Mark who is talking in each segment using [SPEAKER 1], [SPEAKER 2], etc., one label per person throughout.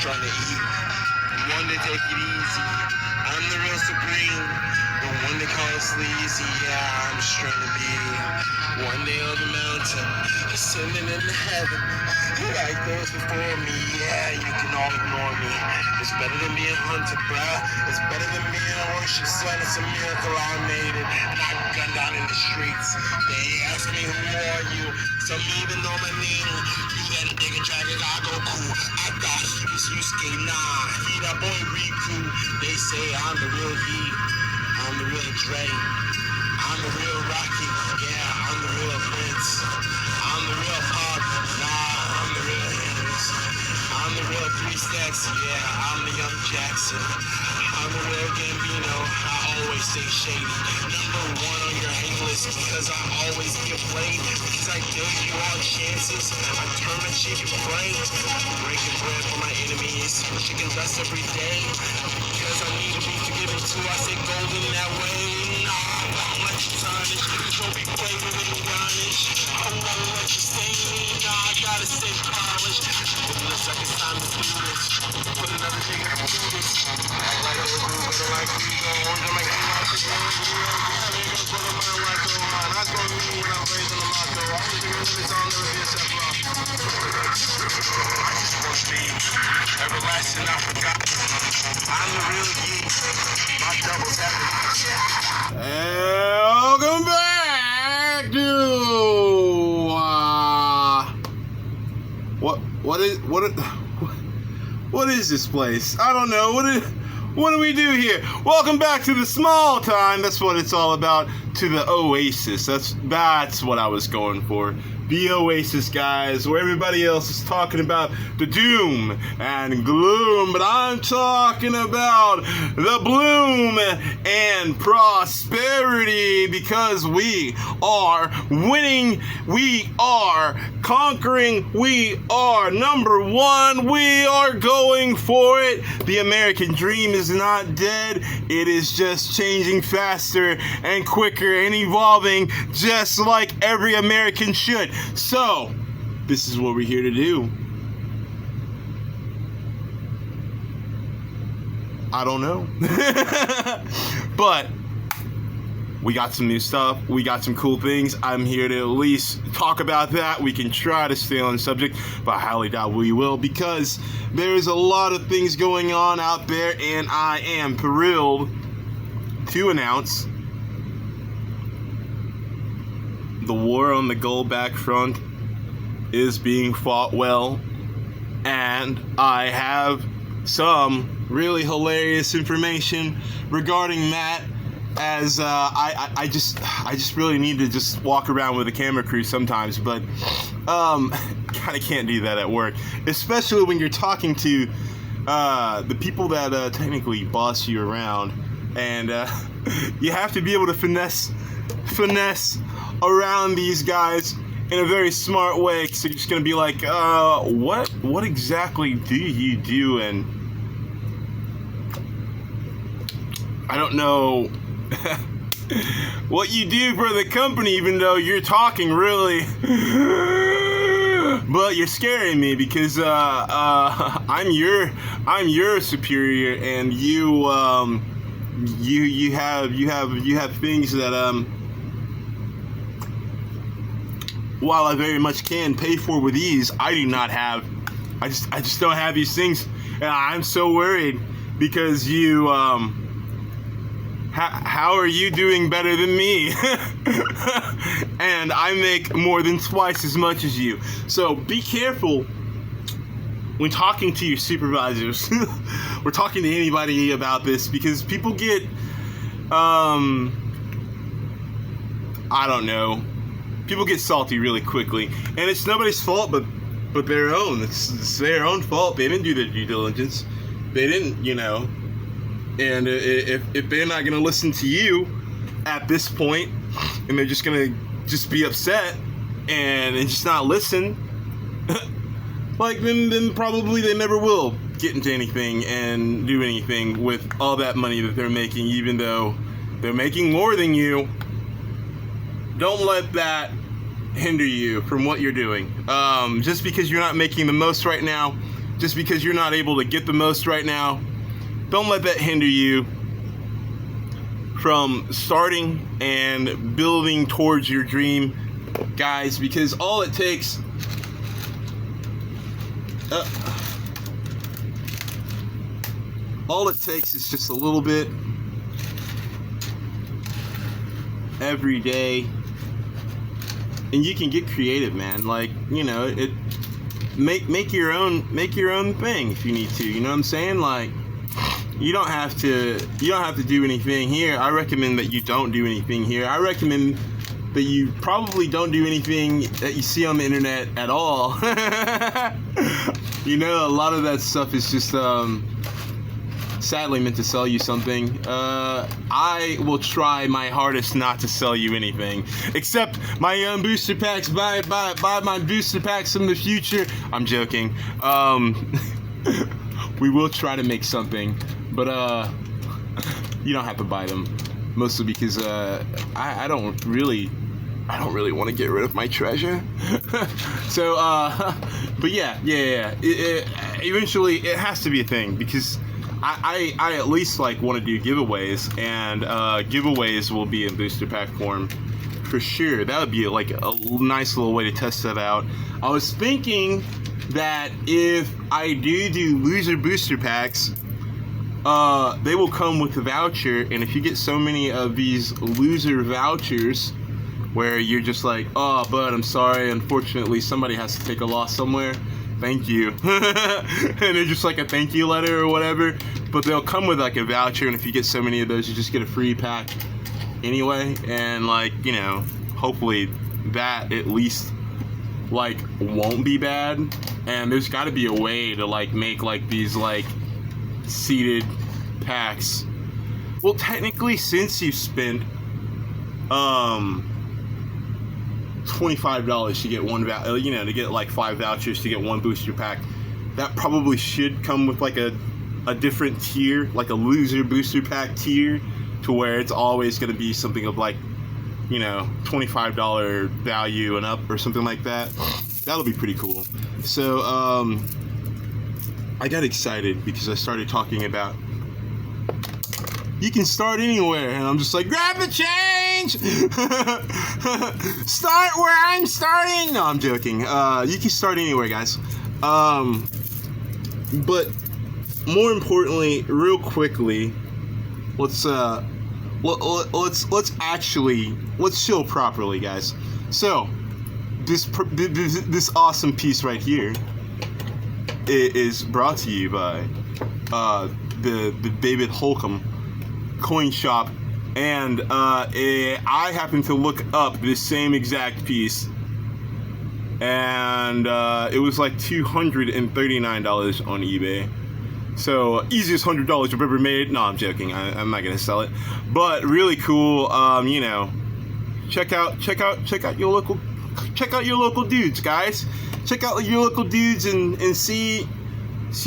[SPEAKER 1] trying to eat. One to take it easy. I'm the real supreme. The one they call sleazy. Yeah, I'm just trying to be one day on the mountain, ascending into heaven. Like those before me, yeah, you can all ignore me. It's better than being hunted, bruh. It's better than being a worship son. It's a miracle I made it. And I gunned down in the streets. They ask me, who are you? Some even know my name. You that a nigga dragon, I go cool. I got heaters, you skate, nah. He that boy Riku. They say I'm the real V. I'm the real Dre. I'm the real Rocky. Yeah, I'm the real Prince. I'm the real Pop. Nah, I'm the real Hendrix. I'm the real Three Stacks. Yeah, I'm the young Jackson. I'm the real Gambino. I always stay shady. Number one on your hate list because I always get played. Because I give you all chances. I turn my chicken brain. Breaking bread for my enemies. Chicken breast every day. Because I need to be forgiven too. I say golden that way. Nah, I won't let you tarnish. Trophy flavored and garnish. I won't let you stain me. Nah, I gotta stay polished. It looks like it's time to do this. Put another nigga to do this. Act like a fool, better like you. Orange on my game, I should go. Nigga, put a man like the one. I told me when I'm raising the motto. I was thinking limits, I'll never be a step off. I just want to be everlasting, I forgot. I'm the real geek. My doubles have it.
[SPEAKER 2] Welcome back to what is this place? I don't know. What do we do here? Welcome back to the small time. That's what it's all about. To the Oasis. That's what I was going for. The Oasis, guys, where everybody else is talking about the doom and gloom, but I'm talking about the bloom and prosperity, because we are winning, we are conquering, we are number one, we are going for it. The American dream is not dead, it is just changing faster and quicker and evolving just like every American should. So, this is what we're here to do. I don't know. But we got some new stuff. We got some cool things. I'm here to at least talk about that. We can try to stay on subject, but I highly doubt we will, because there's a lot of things going on out there, and I am thrilled to announce the war on the goldback front is being fought well, and I have some really hilarious information regarding that, as I just really need to just walk around with a camera crew sometimes, but kind of can't do that at work, especially when you're talking to the people that technically boss you around, and you have to be able to finesse around these guys in a very smart way. So you're just gonna be like, what exactly do you do? And I don't know what you do for the company, even though you're talking really but you're scaring me, because I'm your superior, and you have things that while I very much can pay for with ease, I do not have. I just don't have these things, and I'm so worried, because you how are you doing better than me? And I make more than twice as much as you. So be careful when talking to your supervisors or talking to anybody about this, because people get I don't know. People get salty really quickly, and it's nobody's fault but their own. It's their own fault. They didn't do their due diligence. They didn't, And if they're not gonna listen to you at this point, and they're just gonna be upset and just not listen, like then probably they never will get into anything and do anything with all that money that they're making, even though they're making more than you. Don't let that hinder you from what you're doing. Just because you're not making the most right now, just because you're not able to get the most right now, don't let that hinder you from starting and building towards your dream, guys, because all it takes is just a little bit every day, and you can get creative, man. Like, you know, it make your own thing if you need to, you know what I'm saying? Like, you don't have to do anything here. I recommend that you don't do anything here. I recommend that you probably don't do anything that you see on the internet at all. You know, a lot of that stuff is just sadly meant to sell you something. I will try my hardest not to sell you anything, except my own booster packs. Buy my booster packs in the future. I'm joking. We will try to make something, but you don't have to buy them, mostly because I don't really want to get rid of my treasure. So but yeah, eventually it has to be a thing, because I at least like want to do giveaways, and giveaways will be in booster pack form for sure. That would be like a nice little way to test that out. I was thinking that if I do loser booster packs, they will come with a voucher, and if you get so many of these loser vouchers where you're just like, oh, bud, I'm sorry, unfortunately somebody has to take a loss somewhere, thank you. And they're just like a thank you letter or whatever, but they'll come with like a voucher, and if you get so many of those, you just get a free pack anyway. And like, you know, hopefully that at least like won't be bad. And there's got to be a way to like make like these like seeded packs. Well, technically, since you've spent $25 to get one you know, to get like 5 vouchers to get one booster pack, that probably should come with like a different tier, like a loser booster pack tier, to where it's always going to be something of like, you know, $25 value and up or something like that. That'll be pretty cool. So I got excited because I started talking about you can start anywhere, and I'm just like, grab the change. Start where I'm starting. No, I'm joking. You can start anywhere, guys. But more importantly, real quickly, let's chill properly, guys. So this awesome piece right here is brought to you by the David Holcomb coin shop, and I happened to look up this same exact piece, and it was like $239 on eBay. So easiest $100 I've ever made. No, I'm joking. I'm not gonna sell it, but really cool. You know, check out your local dudes, guys. Check out your local dudes and see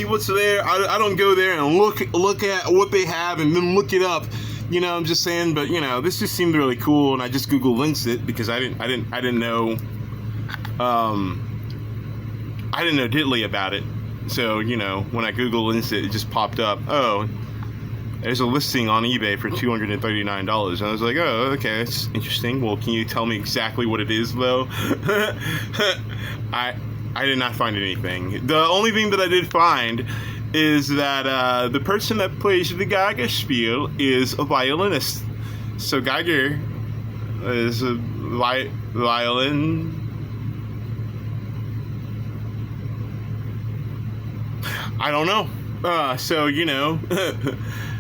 [SPEAKER 2] what's there. I don't go there and look at what they have and then look it up. You know, I'm just saying. But you know, this just seemed really cool, and I just Google links it because I didn't know diddly about it. So, you know, when I Google links it, it just popped up. Oh, there's a listing on eBay for $239. And I was like, oh, okay, that's interesting. Well, can you tell me exactly what it is, though? I did not find anything. The only thing that I did find is that the person that plays the Geiger spiel is a violinist. So Geiger is a violin. I don't know. So you know,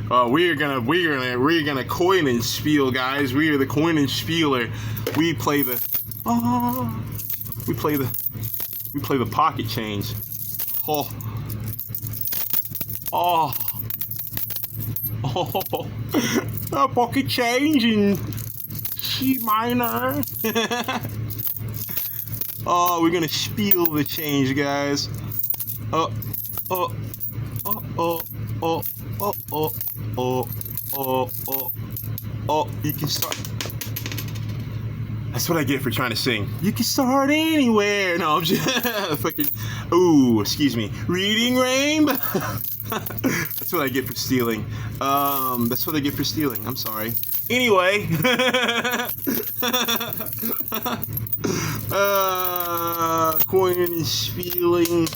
[SPEAKER 2] we're gonna coin and spiel, guys. We are the coin and spieler. We play the pocket change. Pocket change in C minor. Oh, we're gonna spiel the change, guys. You can start. That's what I get for trying to sing. You can start anywhere. No, I'm just fucking. Ooh, excuse me. Reading Rainbow. That's what I get for stealing. That's what I get for stealing. I'm sorry. Anyway. Coin is feeling.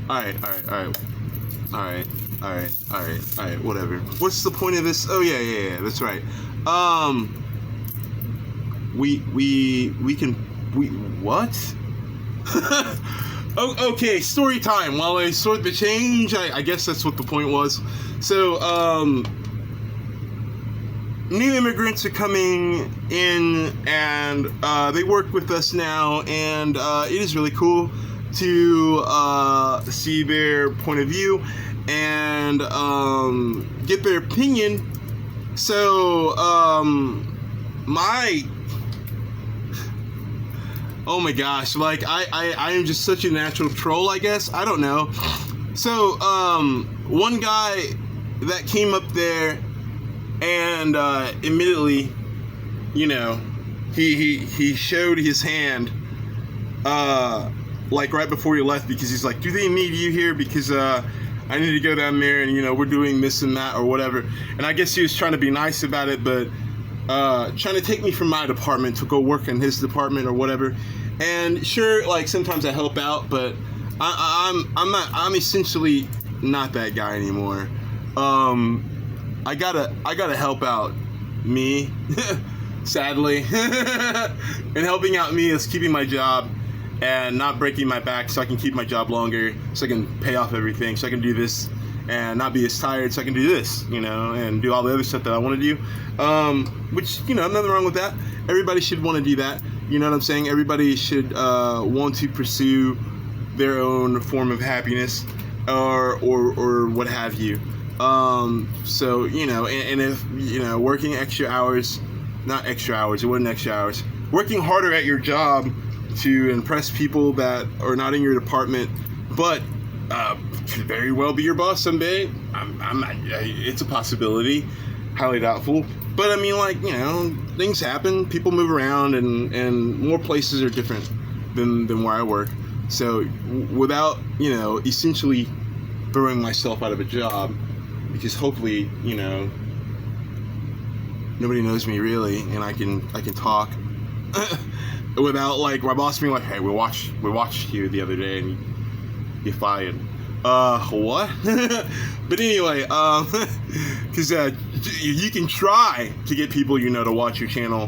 [SPEAKER 2] Alright, whatever. What's the point of this? Oh yeah, that's right. What? Oh, okay, story time. While I sort the change, I guess that's what the point was. So, new immigrants are coming in, and they work with us now, and it is really cool to see their point of view and get their opinion. So, oh my gosh, like I am just such a natural troll, I guess. I don't know. So, one guy that came up there and immediately, you know, he showed his hand like right before he left, because he's like, do they need you here? Because I need to go down there, and you know, we're doing this and that or whatever. And I guess he was trying to be nice about it, but trying to take me from my department to go work in his department or whatever. And sure, like sometimes I help out, but I'm essentially not that guy anymore. I gotta help out me, sadly. And helping out me is keeping my job and not breaking my back, so I can keep my job longer, so I can pay off everything, so I can do this and not be as tired, so I can do this, you know, and do all the other stuff that I want to do. Which, you know, nothing wrong with that. Everybody should want to do that. You know what I'm saying? Everybody should want to pursue their own form of happiness, or what have you. So, you know, and if, you know, working extra hours, not extra hours, it wasn't extra hours, working harder at your job to impress people that are not in your department, but could very well be your boss someday. It's a possibility, highly doubtful. But I mean, like, you know, things happen, people move around, and more places are different than where I work. So without, you know, essentially throwing myself out of a job, because hopefully, you know, nobody knows me really, and I can talk without, like, my boss being like, hey, we watched you the other day and you fired. What? But anyway, because you can try to get people, you know, to watch your channel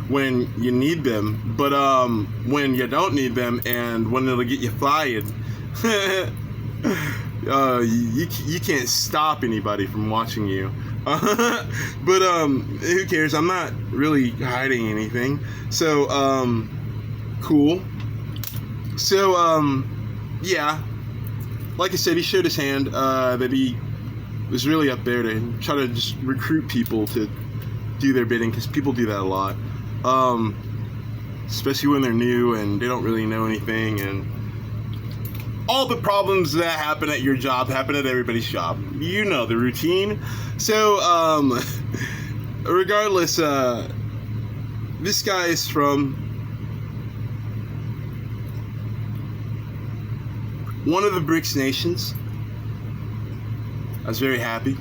[SPEAKER 2] when you need them, but when you don't need them and when it'll get you fired, you can't stop anybody from watching you. But who cares? I'm not really hiding anything. So cool. So yeah, like I said, he showed his hand that he was really up there to try to just recruit people to do their bidding, because people do that a lot, especially when they're new and they don't really know anything, and all the problems that happen at your job happen at everybody's job. You know the routine. So regardless, this guy is from one of the BRICS nations. I was very happy.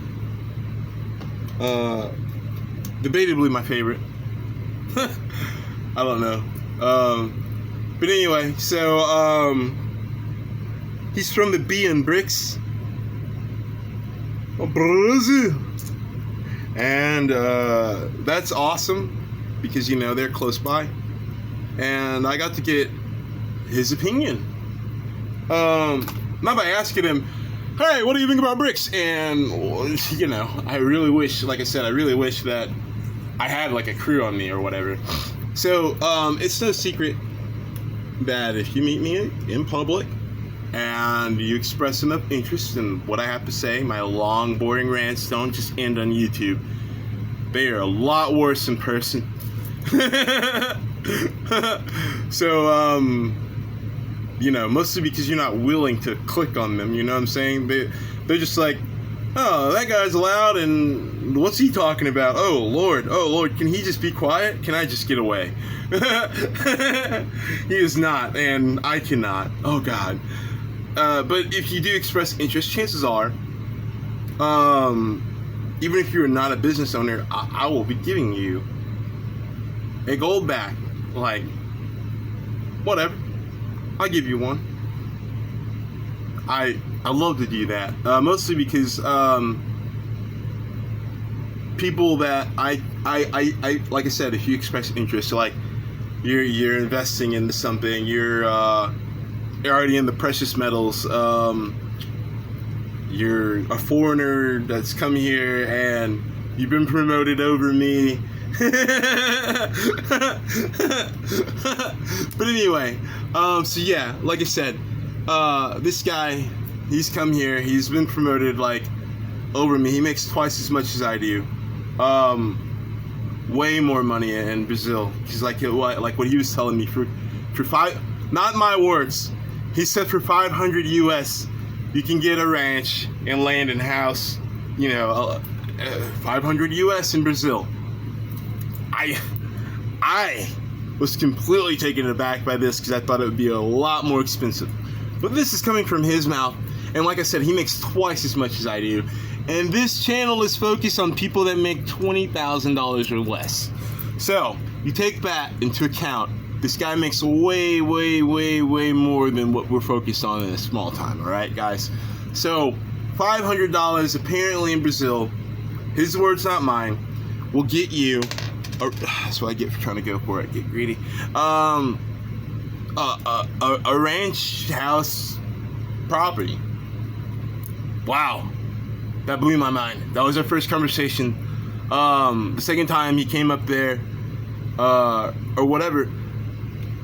[SPEAKER 2] Debatably my favorite. I don't know. But anyway, so he's from the B in BRICS. Brazil. And that's awesome, because, you know, they're close by. And I got to get his opinion. Not by asking him, hey, what do you think about BRICS? And, you know, I really wish, like I said, I really wish that I had, like, a crew on me or whatever. So, it's no secret that if you meet me in public and you express enough interest in what I have to say, my long, boring rants don't just end on YouTube. They are a lot worse in person. So, you know, mostly because you're not willing to click on them, you know what I'm saying? They're just like, oh, that guy's loud, and what's he talking about? Oh Lord, can he just be quiet? Can I just get away? He is not, and I cannot. Oh God. But if you do express interest, chances are, even if you're not a business owner, I will be giving you a goldback. Like, whatever. I'll give you one. I love to do that, mostly because people that I like I said, if you express interest, like you're investing into something, you're already in the precious metals, you're a foreigner that's come here and you've been promoted over me. But anyway, so yeah, like I said, this guy, he's come here, he's been promoted like over me. He makes twice as much as I do. Way more money in Brazil. He's like what he was telling me, for five, not my words, he said for 500 US you can get a ranch and land and house, 500 US in Brazil. I was completely taken aback by this, because I thought it would be a lot more expensive. But this is coming from his mouth, and like I said, he makes twice as much as I do. And this channel is focused on people that make $20,000 or less. So you take that into account. This guy makes way, way, way, way more than what we're focused on in a small time. All right, guys. So $500 apparently in Brazil, his words, not mine, will get you. That's what I get for trying to go for it. Get greedy. A ranch house property. Wow, that blew my mind. That was our first conversation. The second time he came up there, or whatever,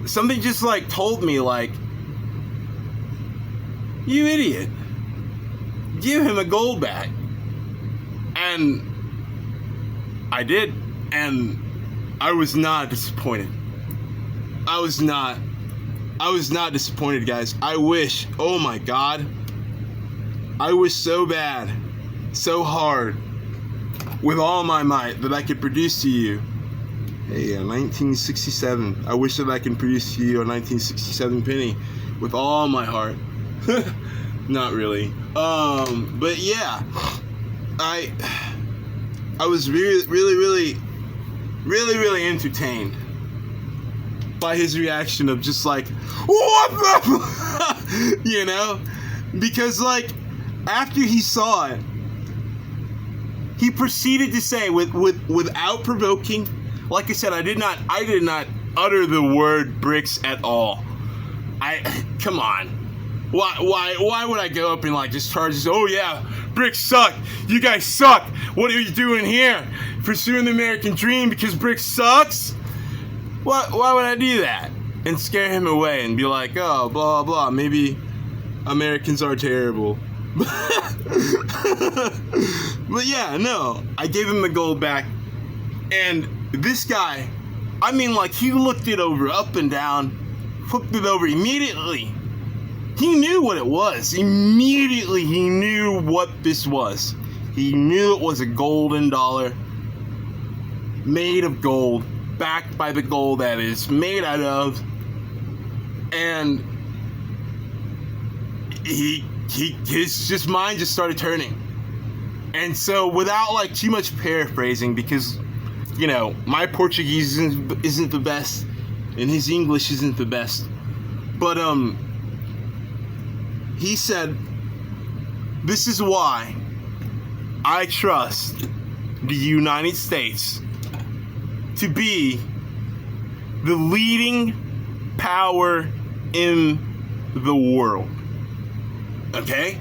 [SPEAKER 2] something just like told me, like, you idiot, give him a goldback. And I did, and I was not disappointed. I was not disappointed, guys. I wish, oh my God, I wish so bad, so hard, with all my might, that I could produce to you a 1967. I wish that I could produce to you a 1967 penny with all my heart. Not really. But yeah, I was really entertained by his reaction of just like, what the because like, after he saw it, he proceeded to say, without provoking, like I said, I did not utter the word BRICS at all. Come on. Why would I go up and like just charge this? Oh yeah, BRICS suck. You guys suck. What are you doing here? Pursuing the American dream because BRICS sucks? Why would I do that? And scare him away and be like, oh, blah, blah, maybe Americans are terrible. But yeah, no, I gave him the gold back. And this guy, I mean, like, he looked it over up and down, flipped it over immediately. He knew what it was. Immediately, he knew what this was. He knew it was a golden dollar made of gold, backed by the gold that it's made out of. And his mind just started turning. And so, without like too much paraphrasing, because my Portuguese isn't the best and his English isn't the best, but he said, this is why I trust the United States to be the leading power in the world. Okay?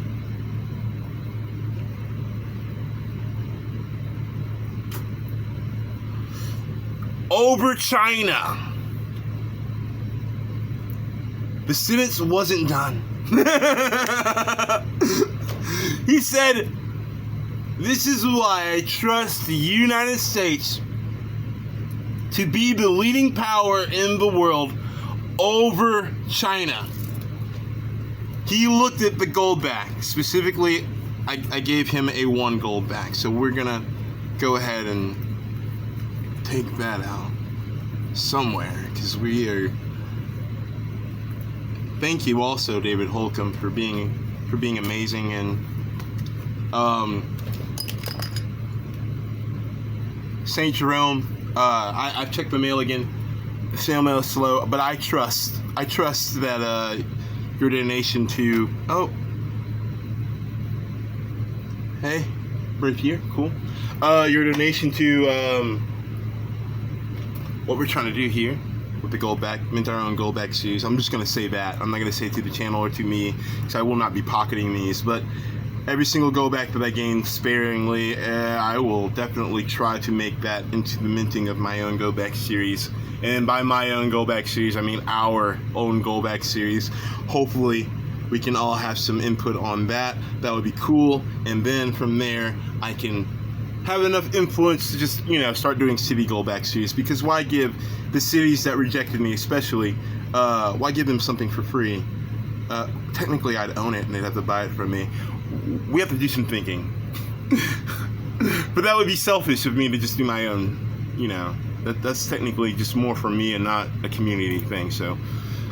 [SPEAKER 2] Over China. The sentence wasn't done. He said, this is why I trust the United States to be the leading power in the world over China. He looked at the goldback, specifically I gave him a 1 gold back. So we're gonna go ahead and take that out somewhere, because we are. Thank you also, David Holcomb, for being amazing. And St. Jerome, I've checked the mail again. The snail mail is slow, but I trust that your donation to hey, right here, cool. Your donation to what we're trying to do here with the GOLDBACK, mint our own GOLDBACK series. I'm just gonna say that. I'm not gonna say it to the channel or to me, because I will not be pocketing these. But every single GOLDBACK that I gain sparingly, I will definitely try to make that into the minting of my own GOLDBACK series. And by my own GOLDBACK series, I mean our own GOLDBACK series. Hopefully, we can all have some input on that. That would be cool. And then from there, I can have enough influence to just, start doing city GOLDBACK series. Because why give the cities that rejected me, especially, why give them something for free? Technically, I'd own it and they'd have to buy it from me. We have to do some thinking. But that would be selfish of me to just do my own, That's technically just more for me and not a community thing. So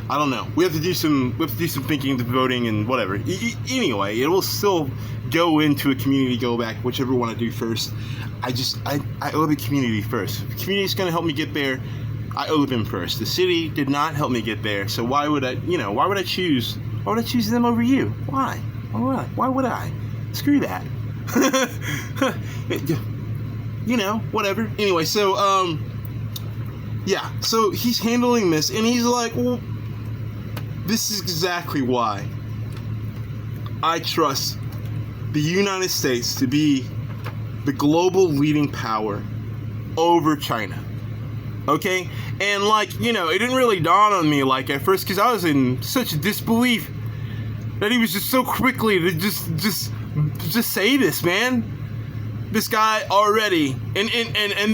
[SPEAKER 2] I don't know. We have to do some thinking, voting, and whatever. Anyway, it will still go into a community GOLDBACK, whichever one I do first. I owe the community first. If the community's gonna help me get there, I owe them first. The city did not help me get there, so why would I choose them over you? Why? Why would I? Screw that. Whatever. Anyway, so yeah, so he's handling this, and he's like, well, this is exactly why I trust the United States to be the global leading power over China. Okay? And it didn't really dawn on me at first, because I was in such disbelief that he was just so quickly to just say this, man. This guy already, and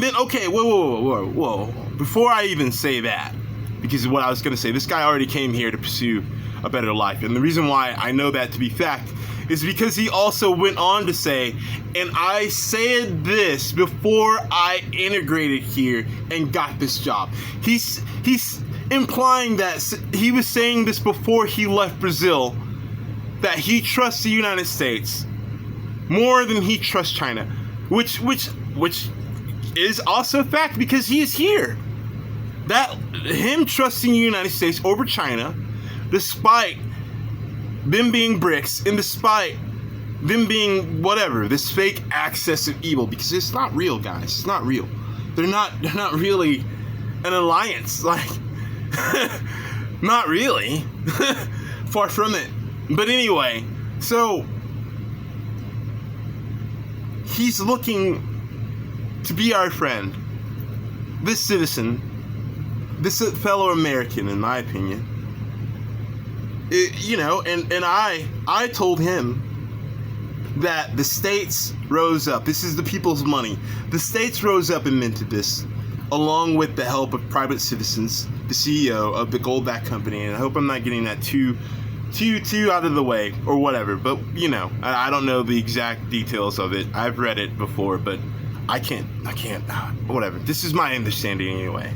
[SPEAKER 2] then, okay, whoa. Before I even say that, because of what I was going to say, this guy already came here to pursue a better life. And the reason why I know that to be fact is because he also went on to say, and I said this before I integrated here and got this job. He's implying that he was saying this before he left Brazil, that he trusts the United States more than he trusts China, which is also a fact, because he is here. That him trusting the United States over China, despite them being BRICS, and despite them being whatever, this fake access of evil, because it's not real, guys. It's not real. They're not really an alliance. Not really. Far from it. But anyway, so he's looking to be our friend, this citizen, this fellow American, in my opinion. And I told him that the states rose up. This is the people's money. The states rose up and minted this, along with the help of private citizens, the CEO of the GOLDBACK company. And I hope I'm not getting that too out of the way or whatever. But I don't know the exact details of it. I've read it before, but I can't, whatever. This is my understanding anyway.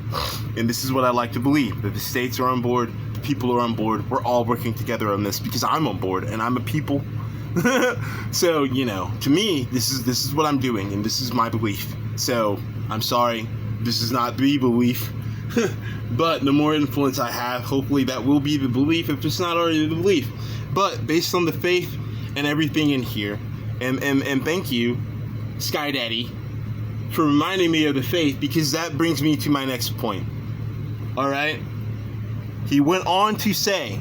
[SPEAKER 2] And this is what I like to believe, that the states are on board, the people are on board, we're all working together on this, because I'm on board and I'm a people. So, to me, this is what I'm doing, and this is my belief. So, I'm sorry, this is not the belief. But the more influence I have, hopefully that will be the belief, if it's not already the belief. But based on the faith and everything in here, and thank you, Sky Daddy, for reminding me of the faith, because that brings me to my next point. Alright? He went on to say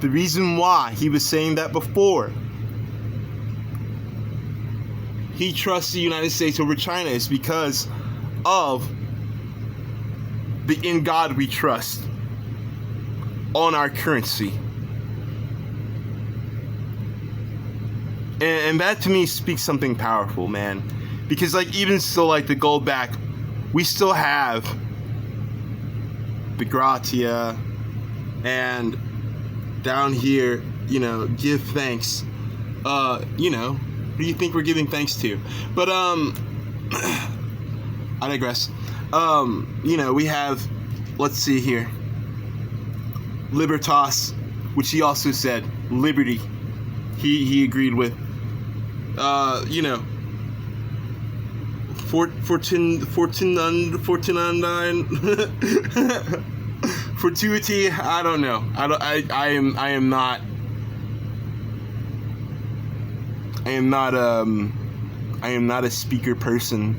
[SPEAKER 2] the reason why he was saying that before he trusts the United States over China is because of the in God we trust on our currency. And that to me speaks something powerful, man. Because even still, the GOLDBACK, we still have the gratia, and down here, give thanks. Who do you think we're giving thanks to? But I digress. You know, we have, let's see here, Libertas, which he also said liberty. He agreed with. You know, Fortunine, fortuity. I don't know. I am not a speaker person.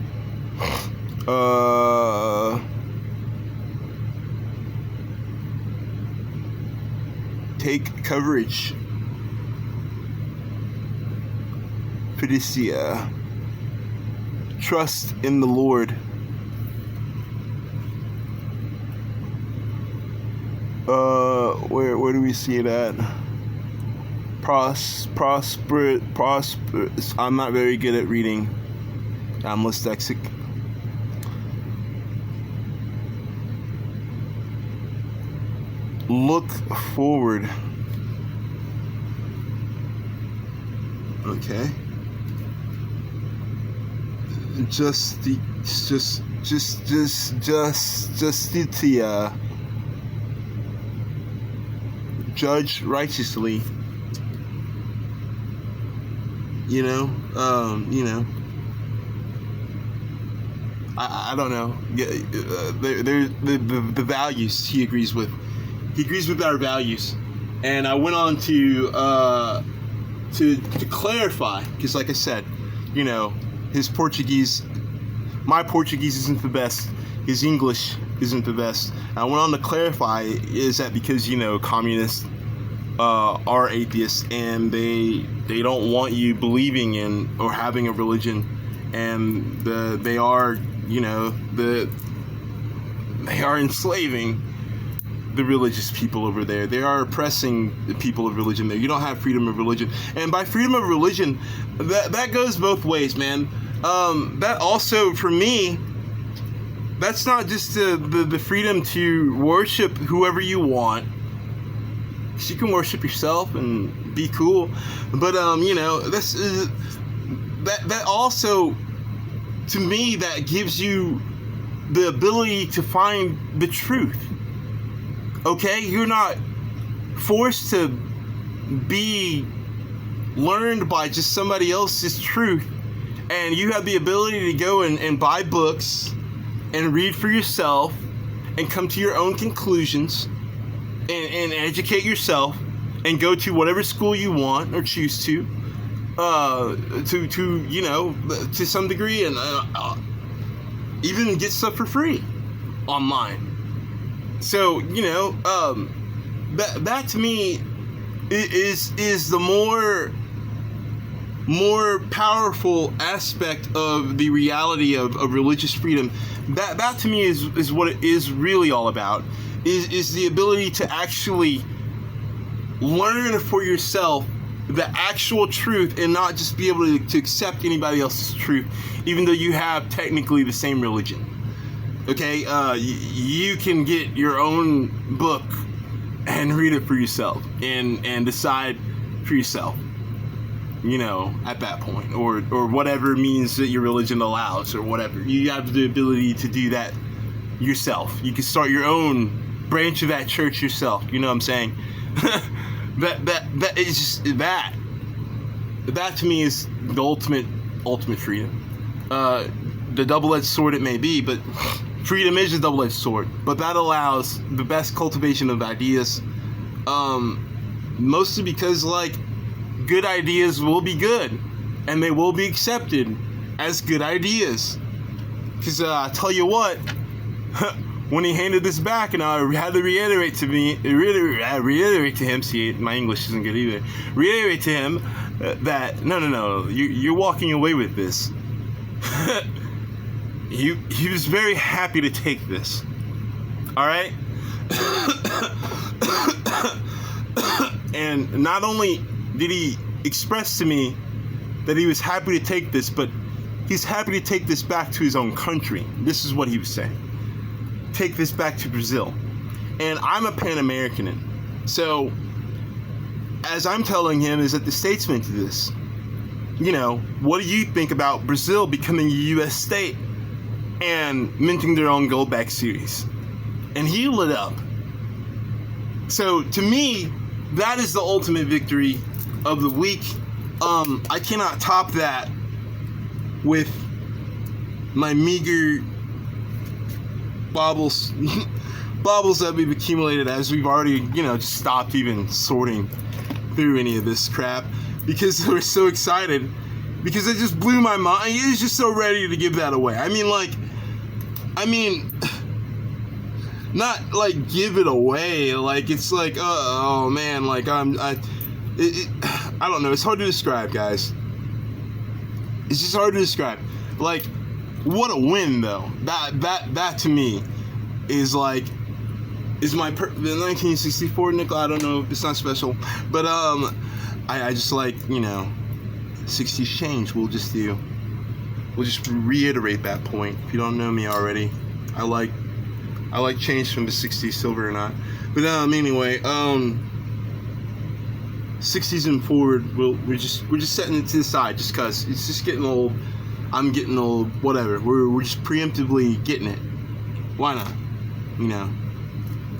[SPEAKER 2] Take coverage. Fiducia. Trust in the Lord. Where do we see it at? Prosper. I'm not very good at reading. I'm dyslexic. Look forward. Okay. Justitia. Judge righteously. You know, I don't know. The values he agrees with. He agrees with our values, and I went on to clarify, because like I said, you know, my Portuguese isn't the best. His English isn't the best. I went on to clarify, is that because, you know, communists are atheists, and they don't want you believing in or having a religion, and they are, you know, they are enslaving the religious people over there. They are oppressing the people of religion there. You don't have freedom of religion. And by freedom of religion, that goes both ways, man. That also, for me, that's not just the freedom to worship whoever you want. You can worship yourself and be cool. But, you know, that also, to me, that gives you the ability to find the truth. Okay? You're not forced to be learned by just somebody else's truth. And you have the ability to go and buy books and read for yourself and come to your own conclusions and educate yourself and go to whatever school you want or choose to you know, to some degree, and even get stuff for free online. So, you know, that to me is the more powerful aspect of the reality of religious freedom. That to me is what it is really all about. Is the ability to actually learn for yourself the actual truth and not just be able to accept anybody else's truth, even though you have technically the same religion. Okay, you can get your own book and read it for yourself and decide for yourself, you know, at that point, or whatever means that your religion allows, or whatever. You have the ability to do that yourself. You can start your own branch of that church yourself. You know what I'm saying? that is just that to me is the ultimate freedom. The double-edged sword it may be, but freedom is a double-edged sword. But that allows the best cultivation of ideas, mostly because, like, good ideas will be good, and they will be accepted as good ideas. Because I tell you what, when he handed this back, and I had to reiterate to him, see, my English isn't good either, reiterate to him that, no, you're walking away with this. He was very happy to take this. Alright? And not only did he express to me that he was happy to take this, but he's happy to take this back to his own country. This is what he was saying. Take this back to Brazil. And I'm a Pan-American. So, as I'm telling him, is that the statesman to this. what do you think about Brazil becoming a U.S. state and minting their own goldback series? And he lit up. So to me, that is the ultimate victory of the week. I cannot top that with my meager baubles that we've accumulated as we've already, just stopped even sorting through any of this crap because we're so excited, because it just blew my mind. It was just so ready to give that away. I mean, not like give it away. Like it's like, oh man, like I don't know. It's hard to describe, guys. It's just hard to describe. Like, what a win, though. That to me is like, is my the 1964 nickel. I don't know. It's not special, but I just like, 60s change. We'll just reiterate that point. If you don't know me already, I like change from the 60s, silver or not. But anyway, 60s and forward, we're just setting it to the side just cause it's just getting old. I'm getting old. Whatever. We're just preemptively getting it. Why not?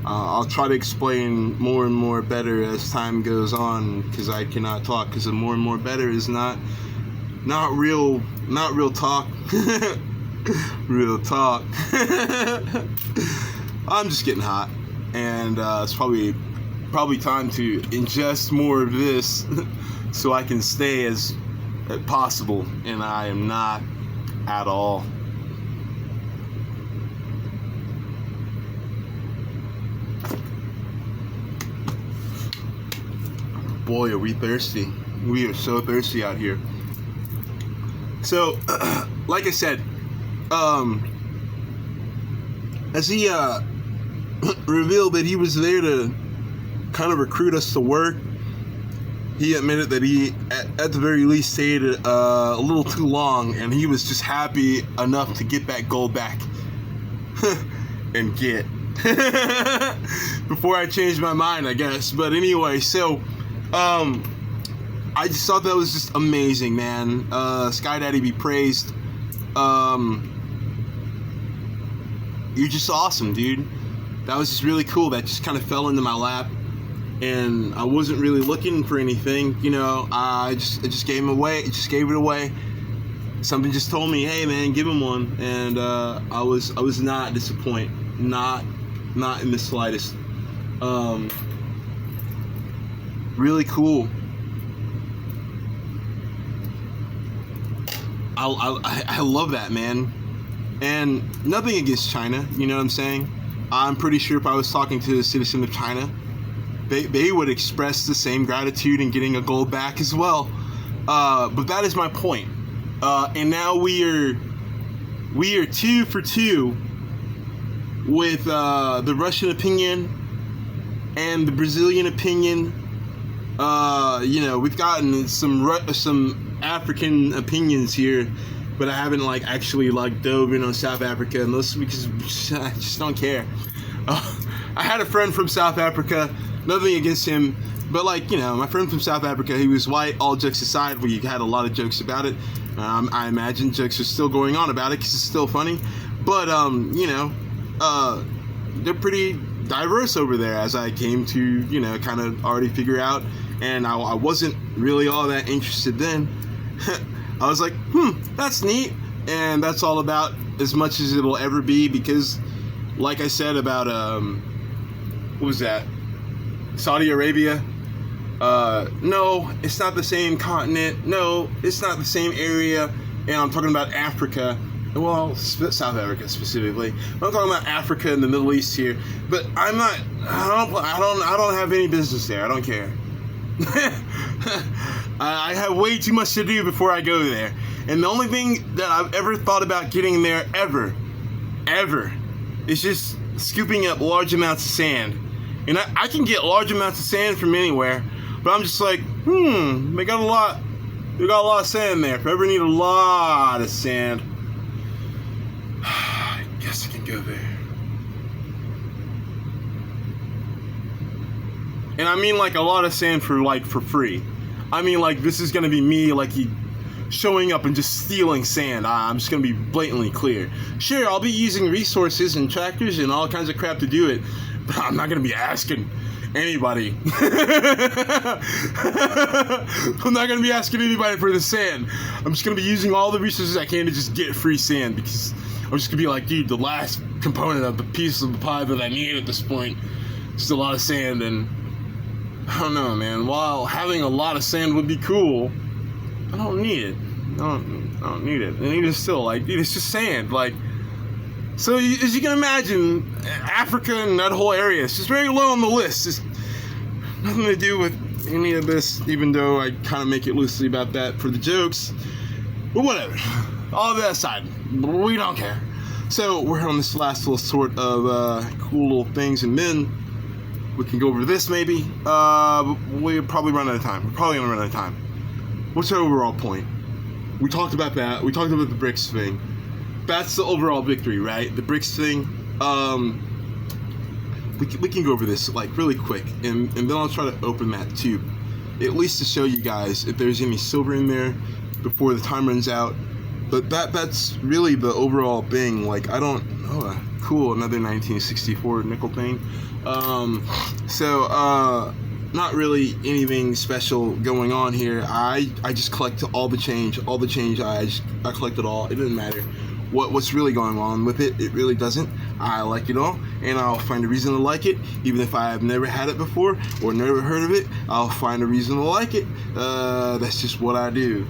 [SPEAKER 2] I'll try to explain more and more better as time goes on, because I cannot talk, because the more and more better is not real talk. Real talk. I'm just getting hot, and it's probably time to ingest more of this so I can stay as possible, and I am not at all. Boy, are we thirsty. We are so thirsty out here. So, like I said, as he revealed that he was there to kind of recruit us to work, he admitted that he, at the very least, stayed a little too long, and he was just happy enough to get that gold back and get before I changed my mind, I guess. But anyway, so I just thought that was just amazing, man. Sky Daddy be praised. You're just awesome, dude. That was just really cool. That just kind of fell into my lap, and I wasn't really looking for anything, I just gave him away. Just gave it away. Something just told me, hey man, give him one, and I was not disappointed, not in the slightest. Really cool. I love that, man. And nothing against China, you know what I'm saying? I'm pretty sure if I was talking to a citizen of China, they would express the same gratitude in getting a gold back as well. But that is my point. And now we are 2 for 2 with the Russian opinion and the Brazilian opinion. We've gotten some African opinions here, but I haven't actually dove in on South Africa, mostly because I just don't care. I had a friend from South Africa, nothing against him, but my friend from South Africa, he was white. All jokes aside, we had a lot of jokes about it. I imagine jokes are still going on about it because it's still funny, but they're pretty diverse over there, as I came to kind of already figure out, and I wasn't really all that interested then. I was like, that's neat, and that's all about as much as it'll ever be, because like I said about what was that, Saudi Arabia, no, it's not the same continent, no, it's not the same area, and I'm talking about Africa. Well, South Africa specifically. I'm talking about Africa and the Middle East here, but I don't have any business there. I don't care. I have way too much to do before I go there, and the only thing that I've ever thought about getting there ever, is just scooping up large amounts of sand. And I can get large amounts of sand from anywhere, but I'm just like, they got a lot of sand there. If I ever need a lot of sand, I guess I can go there. And I mean a lot of sand for free. I mean this is gonna be me showing up and just stealing sand. I'm just gonna be blatantly clear. Sure, I'll be using resources and tractors and all kinds of crap to do it, but I'm not gonna be asking anybody. I'm not gonna be asking anybody for the sand. I'm just gonna be using all the resources I can to just get free sand, because I'm just gonna be like, dude, the last component of the piece of the pie that I need at this point is a lot of sand. And I don't know, man. While having a lot of sand would be cool, I don't need it. I don't need it. And even still, like, dude, it's just sand. Like, so as you can imagine, Africa and that whole area, it's just very low on the list. It's nothing to do with any of this, even though I kind of make it loosely about that for the jokes. But whatever. All that aside, we don't care. So we're on this last little sort of cool little things, and then we can go over this maybe. We'll probably run out of time. We're probably gonna run out of time. What's our overall point? We talked about that. We talked about the BRICS thing. That's the overall victory, right? The BRICS thing. We can go over this like really quick, and then I'll try to open that too, at least to show you guys if there's any silver in there before the time runs out. But that's really the overall thing. Like, I don't. Oh, cool! Another 1964 nickel thing. Not really anything special going on here. I just collect all the change. I collect it all. It doesn't matter what's really going on with it. It really doesn't. I like it all, and I'll find a reason to like it, even if I have never had it before or never heard of it. I'll find a reason to like it. That's just what I do.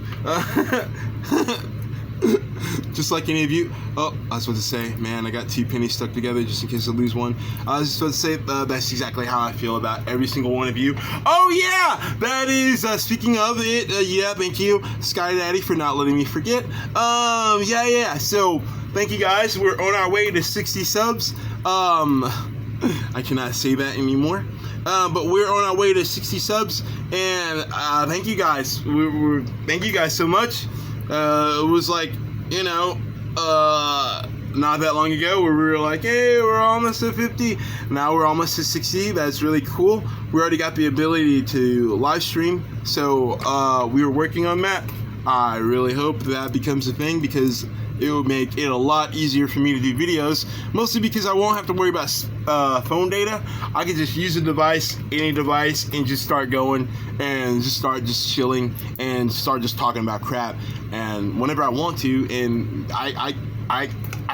[SPEAKER 2] Just like any of you. Oh, I was about to say, man, I got 2 pennies stuck together just in case I lose one. I was just about to say, that's exactly how I feel about every single one of you. Oh yeah, that is, speaking of it, yeah, thank you, Sky Daddy, for not letting me forget. Yeah, so, thank you guys, we're on our way to 60 subs. I cannot say that anymore. But we're on our way to 60 subs, and, thank you guys. Thank you guys so much. It was like, you know, not that long ago where we were like, hey, we're almost at 50. Now we're almost at 60. That's really cool. We already got the ability to live stream, so we were working on that. I really hope that becomes a thing, because it would make it a lot easier for me to do videos, mostly because I won't have to worry about phone data. I can just use a device, any device, and just start going and just start just chilling and start just talking about crap, and whenever I want to, and I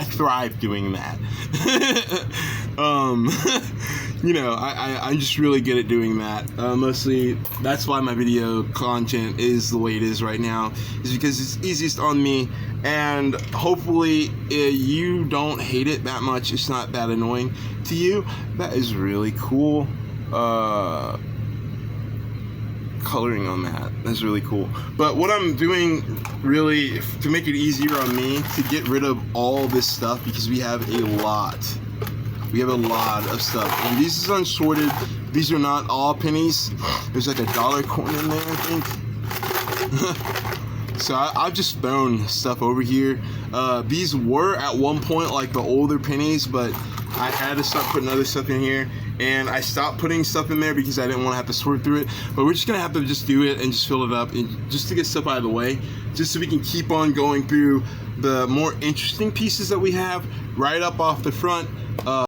[SPEAKER 2] thrive doing that. You know, I'm just really good at doing that. Mostly, that's why my video content is the way it is right now, is because it's easiest on me, and hopefully you don't hate it that much. It's not that annoying to you. That is really cool. Coloring on that's really cool. But what I'm doing really to make it easier on me to get rid of all this stuff, because we have a lot of stuff, and this is unsorted. These are not all pennies. There's like $1 coin in there, I think. So I've just thrown stuff over here. These were at one point like the older pennies, but I had to start putting other stuff in here, and I stopped putting stuff in there because I didn't want to have to sort through it. But we're just gonna have to just do it and just fill it up, and just to get stuff out of the way, just so we can keep on going through the more interesting pieces that we have right up off the front.